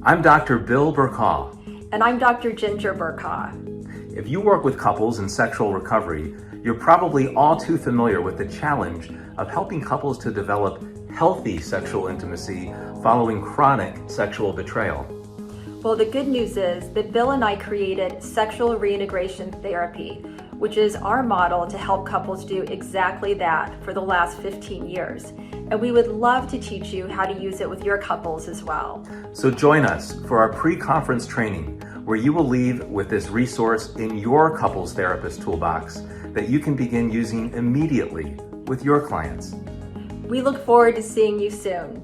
I'm Dr. Bill Bercaw. And I'm Dr. Ginger Bercaw. If you work with couples in sexual recovery, you're probably all too familiar with the challenge of helping couples to develop healthy sexual intimacy following chronic sexual betrayal. Well, the good news is that Bill and I created sexual reintegration therapy, which is our model to help couples do exactly that for the last 15 years. And we would love to teach you how to use it with your couples as well. So join us for our pre-conference training, where you will leave with this resource in your couples therapist toolbox that you can begin using immediately with your clients. We look forward to seeing you soon.